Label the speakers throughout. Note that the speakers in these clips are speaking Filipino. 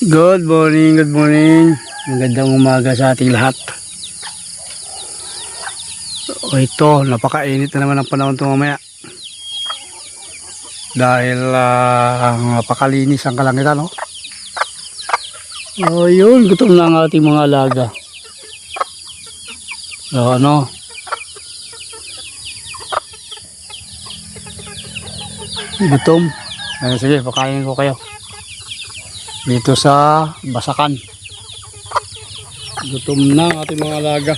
Speaker 1: Good morning, good morning. Magandang umaga sa ating lahat. O ito, napakainit na naman ang panahon ito mamaya. Dahil napakalinis ang kalangitan, no? O yun, gutom na ang ating mga alaga. So ano? Gutom. Sige, pakainin ko kayo. Dito sa Basakan. Gutom na ang ating mga alaga.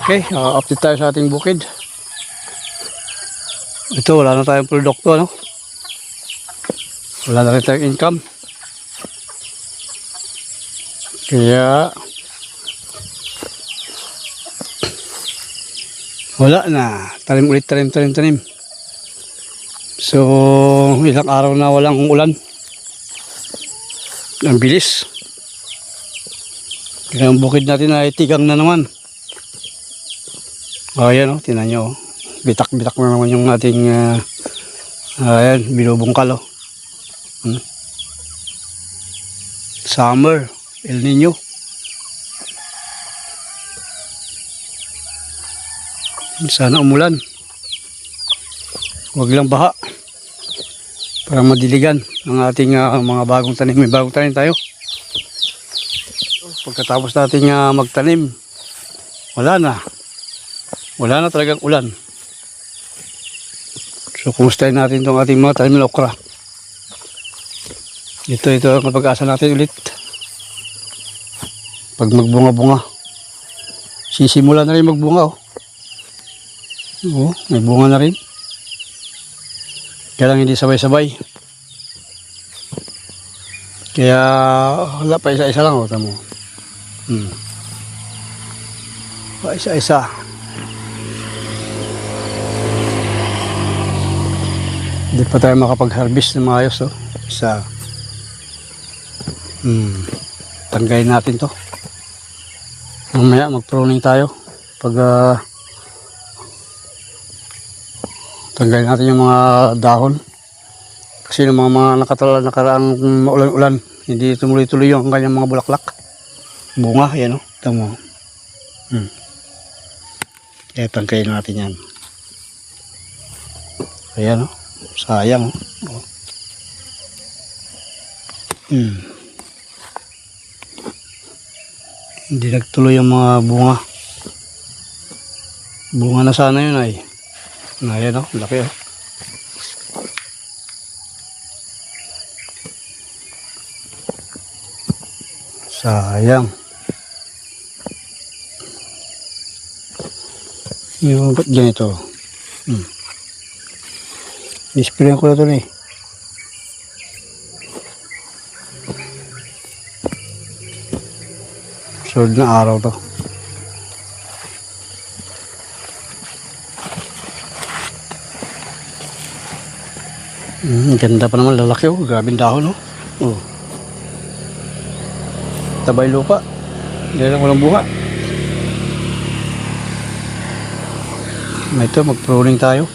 Speaker 1: Okay, update tayo sa ating bukid. Ito, wala na tayong produkto, no? Wala na rin tayong income. Kaya wala na. Tanim ulit, tanim. So, ilang araw na walang ulan. Ang bilis. Kaya ang bukid natin ay tigang na naman. Ayan, tinan nyo. Bitak-bitak na naman yung ating ayan, binubungkal. Summer, El Nino. Sana umulan. Huwag lang baha. Para madiligan ang ating mga bagong tanim. May bagong tanim tayo. Pagkatapos natin magtanim, wala na talagang ulan. So kumustahin natin itong ating mga tanim na okra. Ito ang pag-asa natin ulit. Pag magbunga-bunga, sisimula na rin magbunga. May bunga na rin. Kaya lang hindi sabay-sabay. Kaya wala pa isa-isa lang. Tamo. Pa isa-isa. Hindi pa tayo makapag-harvest ng maayos. Isa. Tanggayin natin to. Mamaya mag-pruning tayo. Pag tanggayin natin yung mga dahon. Kasi yung mga nakaraang ulan-ulan, hindi tumuloy-tuloy yung kanyang mga bulaklak. Bunga, yan o. Tama. Kaya tanggayin natin yan. Ayan o. Sayang. Hindi nagtuloy ang mga bunga. Bunga na sana yun ay. Ayan o, laki o. Sayang. Yung ba't ganito? Isprayan ko na ito Sunod na araw to. Ganda pa naman, lalaki oh. Grabing dahon oh. Tabay lupa. Hindi lang walang buha. Ito, mag-pruning tayo.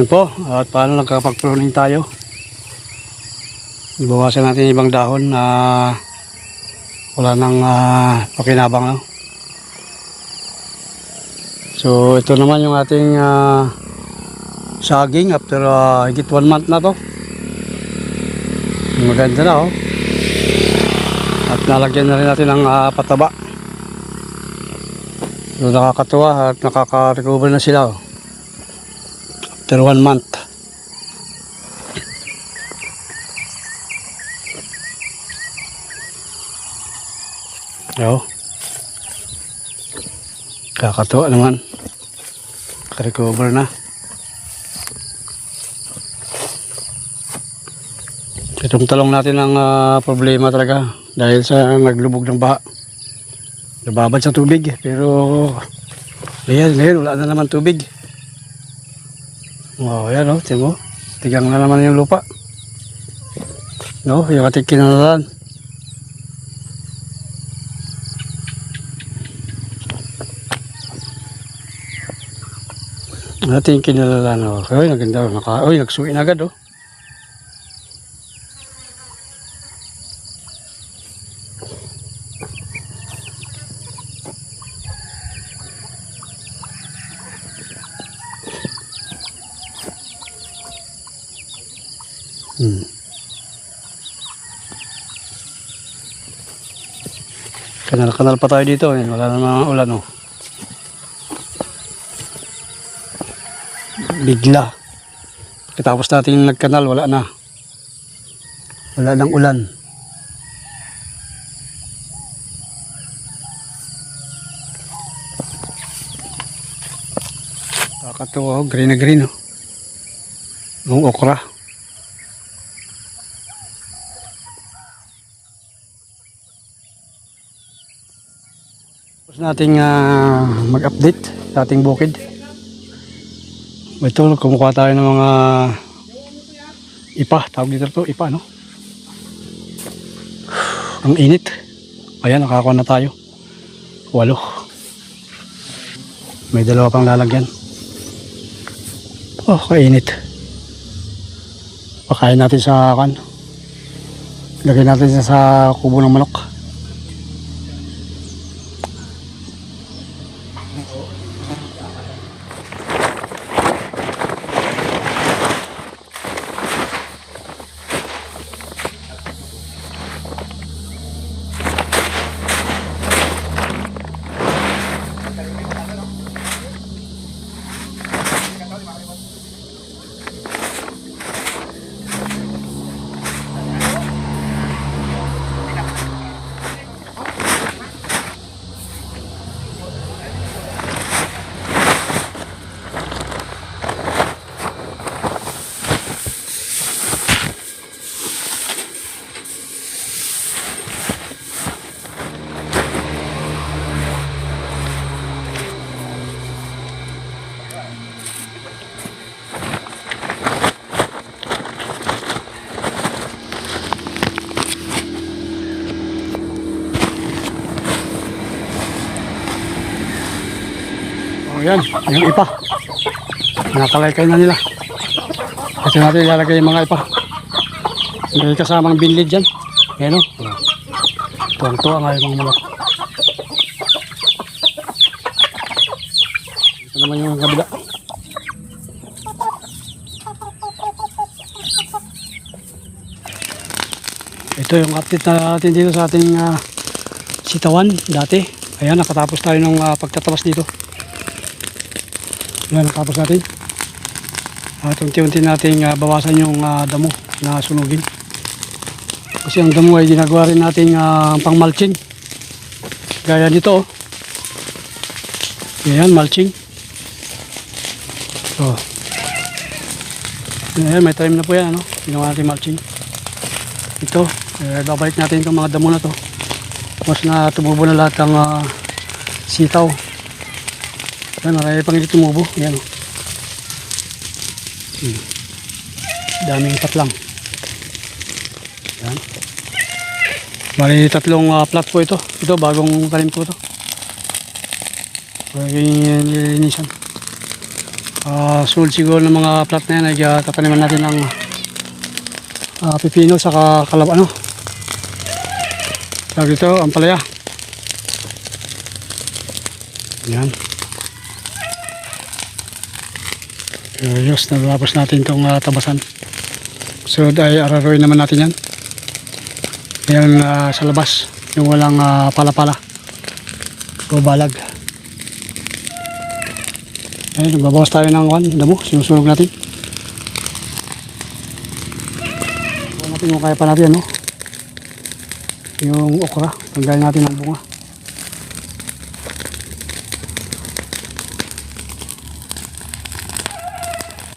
Speaker 1: Yan po, at paano nagkapag-pruning tayo. Ibawasan natin yung ibang dahon na wala nang pakinabang. No? So ito naman yung ating saging after higit 1 month na to. Maganda na oh. At nalagyan na rin natin ng pataba. So nakakatuwa at nakaka-recover na sila oh. After 1 month. Oh. Kakatuwa naman. Recover na. Itong talong natin ang problema talaga dahil sa naglubog ng baha. Nababad sa tubig pero ngayon wala na naman tubig. Oh, yan oh, tingnan mo. Tigang na naman yung lupa. No, yung ating kinalalan. Ating kinalalan oh. Ay, naganda oh. Nagsuwi na agad oh. Kanal pa tayo dito eh. Wala namang ulan oh. Bigla. Tapos natin nagkanal, wala na. Wala nang ulan. Kakatuwa oh, green na green oh. Yung okra. Tapos nating mag-update sa ating bukid. Ito, kumukuha tayo ng mga ipa. Tawag dito ito, ipa, no? Ang init. Ayan, nakakuha na tayo. 8. May 2 pang lalagyan. Oh, kainit. Pakain natin sa kan. Lagay natin sa kubo ng manok. Yan, yung ipa. Nakalaykay na nila. Kasi natin ilalagay yung mga ipa. May kasamang binlid dyan. Ayan o. Tuwang-tuwa nga yung mga manok. Ito naman yung kabila. Ito yung update natin dito sa ating sitawan dati. Ayan, nakatapos tayo ng pagtatawas dito. Yan, nakapos natin. At unti-unti natin bawasan yung damo na sunugin. Kasi ang damo ay ginagawa rin natin pang mulching. Gaya nito. Yan, mulching. So, ayan, may time na po yan. Ano? Ginawa natin mulching. Ito, babalik natin itong mga damo na to. Mas na tumubo na lahat ng sitaw. Yan, marami pang hindi tumubo. Yan o. Daming patlang. Yan. Mali 3 plot po ito. Ito, bagong tanim po ito. Bagong nilinisan. Sunod siguro ng mga plat na yan ay tataniman natin ng pipino saka ano tawag dito, ampalaya. Yan. Ayos, natapos natin itong tabasan. So ay araruin naman natin yan. Yan sa labas, yung walang pala-pala o balag. Ayun, nagbabawas tayo ng damo, sinusunog natin. Natin yung kaya pa natin, no? Yung okra, tanggalin natin ang bunga.